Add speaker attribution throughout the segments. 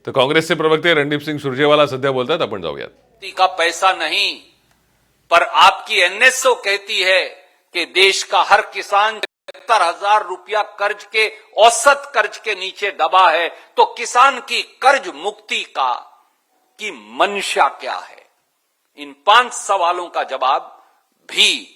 Speaker 1: तर काँग्रेसचे प्रवक्ते रणदीप सिंग सुरजेवाला सध्या बोलतात, आपण जाऊयात.
Speaker 2: का पैसा नहीं, पर आपकी एनएसओ कहती है कि देश का हर किसान 70,000 रुपया कर्ज के औसत कर्ज के नीचे दबा है, तो किसान की कर्ज मुक्ति की मंशा क्या है? इन 5 सवालों का जवाब भी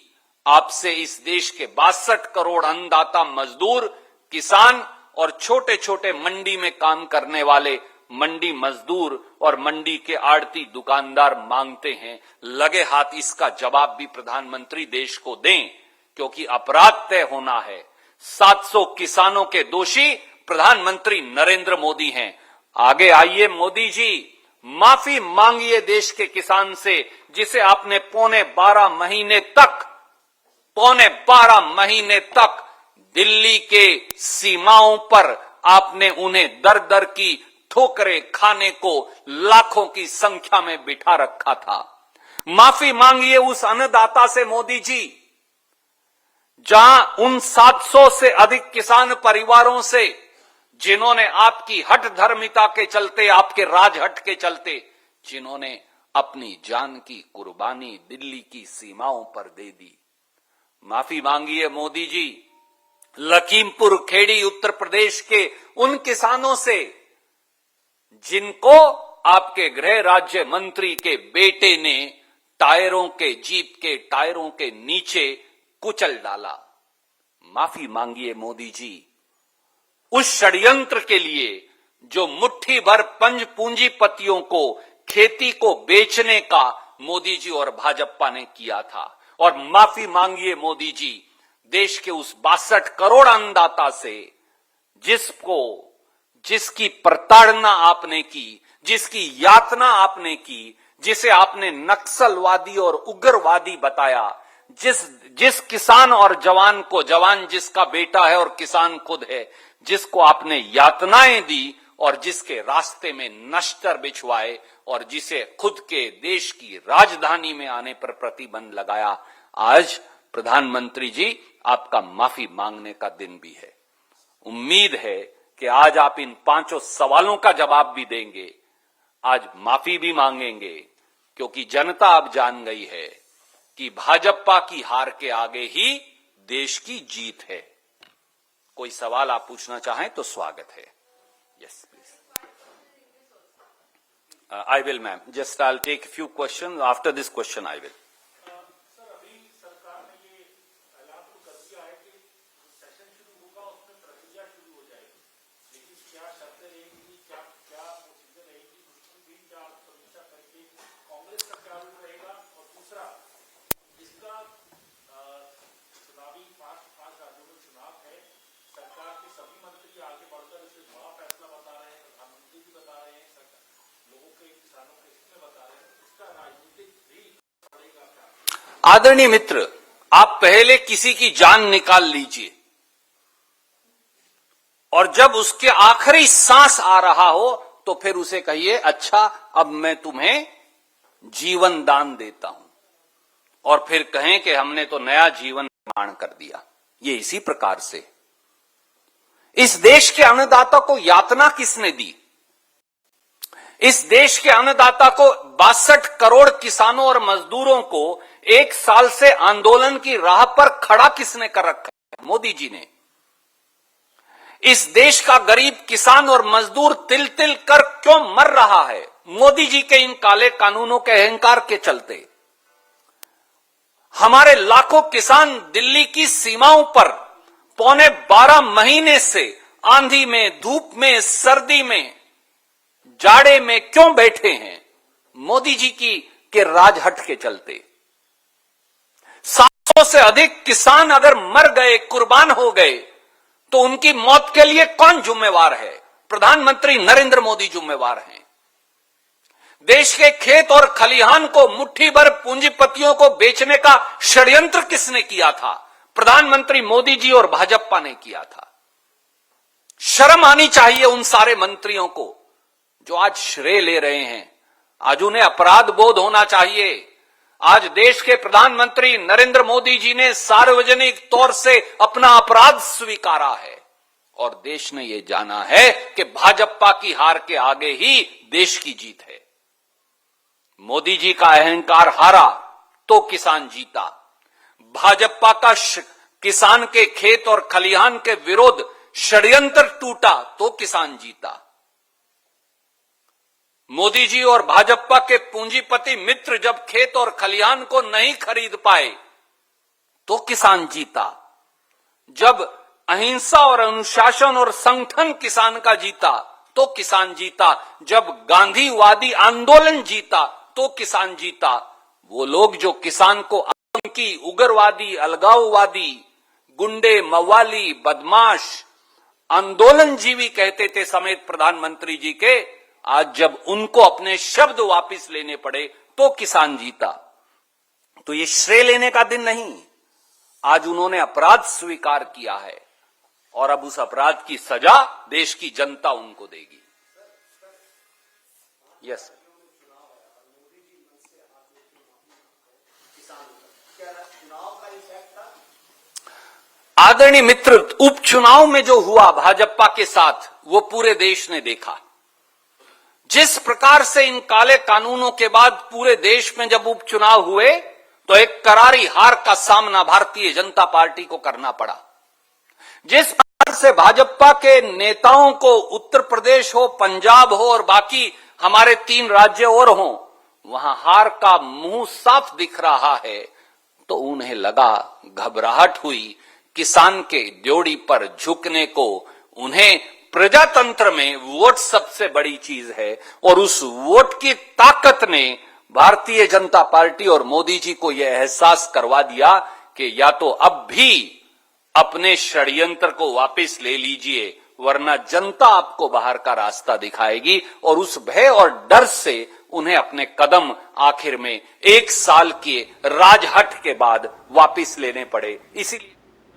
Speaker 2: आपसे इस देश के 62 करोड़ अन्नदाता मजदूर, किसान और छोटे छोटे मंडी में काम करने वाले मंडी मजदूर और मंडी के आड़ती दुकानदार मांगते हैं. लगे हाथ इसका जवाब भी प्रधानमंत्री देश को दें, क्योंकि अपराध तय होना है. 700 किसानों के दोषी प्रधानमंत्री नरेंद्र मोदी हैं. आगे आइए मोदी जी, माफी मांगिए देश के किसान से, जिसे आपने पौने 12 महीने तक दिल्ली के सीमाओं पर आपने उन्हें दर दर की ठोकरें खाने को लाखों की संख्या में बिठा रखा था. माफी मांगिए उस अन्नदाता से मोदी जी, जहां उन 700 से अधिक किसान परिवारों से जिन्होंने आपकी हठ धर्मिता के चलते, आपके राजहट के चलते, जिन्होंने अपनी जान की कुर्बानी दिल्ली की सीमाओं पर दे दी. माफी मांगिए मोदी जी लखीमपुर खेड़ी उत्तर प्रदेश के उन किसानों से जिनको आपके गृह राज्य मंत्री के बेटे ने जीप के टायरों के नीचे कुचल डाला. माफी मांगिए मोदी जी उस षड्यंत्र के लिए जो मुट्ठी भर पंज पूंजीपतियों को खेती को बेचने का मोदी जी और भाजपा ने किया था. और माफी मांगिए मोदी जी देश के उस 62 करोड़ अन्नदाता से जिसकी प्रताड़ना आपने की, जिसकी यातना आपने की, जिसे आपने नक्सलवादी और उग्रवादी बताया, जिस किसान और जवान जिसका बेटा है और किसान खुद है, जिसको आपने यातनाएं दी और जिसके रास्ते में नश्तर बिछवाए और जिसे खुद के देश की राजधानी में आने पर प्रतिबंध लगाया. आज प्रधानमंत्री जी आपका माफी मांगने का दिन भी है. उम्मीद है कि आज आप इन 5 सवालों का जवाब भी देंगे, आज माफी भी मांगेंगे, क्योंकि जनता अब जान गई है कि भाजपा की हार के आगे ही देश की जीत है. कोई सवाल आप पूछना चाहें तो स्वागत है. Yes please. I will, ma'am. Just I'll take a few questions. After this question, I will.
Speaker 3: Sir, अभी सरकार ने ये ऐलान तो कर दिया है कि सेशन शुरू होगा, उसमें प्रक्रिया शुरू हो जाएगी, लेकिन क्या शर्तें रहेंगी, क्या प्रोसीजर रहेगी, उसकी भी क्या समीक्षा करके कांग्रेस का क्या रूल रहेगा? और दूसरा, इसका चुनावी 5 राज्यों में चुनाव है, सरकार के सभी मंत्री आगे बढ़कर इसे बड़ा फैसला बता रहे हैं, प्रधानमंत्री भी बता रहे हैं, लोगों के किसानों के हित में बता रहे हैं, इसका राजनीतिक भी पड़ेगा क्या?
Speaker 2: आदरणीय मित्र, आप पहले किसी की जान निकाल लीजिए और जब उसके आखिरी सांस आ रहा हो तो फिर उसे कहिए अच्छा अब मैं तुम्हें जीवन दान देता हूं, और फिर कहें कि हमने तो नया जीवन निर्माण कर दिया. ये इसी प्रकार से इस देश के अन्नदाता को यातना किसने दी? इस देश के अन्नदाता को 62 करोड़ किसानों और मजदूरों को 1 साल से आंदोलन की राह पर खड़ा किसने कर रखा है? मोदी जी ने. इस देश का गरीब किसान और मजदूर तिल तिल कर क्यों मर रहा है? मोदी जी के इन काले कानूनों के अहंकार के चलते. हमारे लाखों किसान दिल्ली की सीमाओं पर पौने 12 महीने से आंधी में, धूप में, सर्दी में, जाड़े में क्यों बैठे हैं? मोदी जी के राजहट के चलते. 700 से अधिक किसान अगर मर गए, कुर्बान हो गए, तो उनकी मौत के लिए कौन जिम्मेवार है? प्रधानमंत्री नरेंद्र मोदी जिम्मेवार हैं. देश के खेत और खलिहान को मुट्ठी भर पूंजीपतियों को बेचने का षड्यंत्र किसने किया था? प्रधानमंत्री मोदी जी और भाजपा ने किया था. शर्म आनी चाहिए उन सारे मंत्रियों को जो आज श्रेय ले रहे हैं. आज उन्हें अपराध बोध होना चाहिए. आज देश के प्रधानमंत्री नरेंद्र मोदी जी ने सार्वजनिक तौर से अपना अपराध स्वीकारा है और देश ने यह जाना है कि भाजपा की हार के आगे ही देश की जीत है। मोदी जी का अहंकार हारा तो किसान जीता। भाजपा का किसान के खेत और खलिहान के विरोध षड्यंत्र टूटा तो किसान जीता। मोदी जी और भाजपा के पूंजीपति मित्र जब खेत और खलिहान को नहीं खरीद पाए तो किसान जीता। जब अहिंसा और अनुशासन और संगठन किसान का जीता तो किसान जीता। जब गांधीवादी आंदोलन जीता तो किसान जीता। वो लोग जो किसान को आतंकी, उग्रवादी, अलगाववादी, गुंडे, मवाली, बदमाश, आंदोलनजीवी कहते थे समेत प्रधानमंत्री जी के, आज जब उनको अपने शब्द वापस लेने पड़े तो किसान जीता। तो ये श्रेय लेने का दिन नहीं, आज उन्होंने अपराध स्वीकार किया है और अब उस अपराध की सजा देश की जनता उनको देगी। यस, आदरणीय मित्र, उपचुनाव में जो हुआ भाजपा के साथ वो पूरे देश ने देखा। जिस प्रकार से इन काले कानूनों के बाद पूरे देश में जब उपचुनाव हुए तो एक करारी हार का सामना भारतीय जनता पार्टी को करना पड़ा। जिस प्रकार से भाजपा के नेताओं को उत्तर प्रदेश हो, पंजाब हो और बाकी हमारे 3 राज्य और हो, वहां हार का मुंह साफ दिख रहा है, तो उन्हें लगा, घबराहट हुई, किसान के ड्योढ़ी पर झुकने को। उन्हें प्रजातंत्र में वोट सबसे बड़ी चीज है और उस वोट की ताकत ने भारतीय जनता पार्टी और मोदी जी को यह एहसास करवा दिया कि या तो अब भी अपने षड्यंत्र को वापस ले लीजिए, वरना जनता आपको बाहर का रास्ता दिखाएगी। और उस भय और डर से उन्हें अपने कदम आखिर में 1 साल के राजहट के बाद वापस लेने पड़े। इसीलिए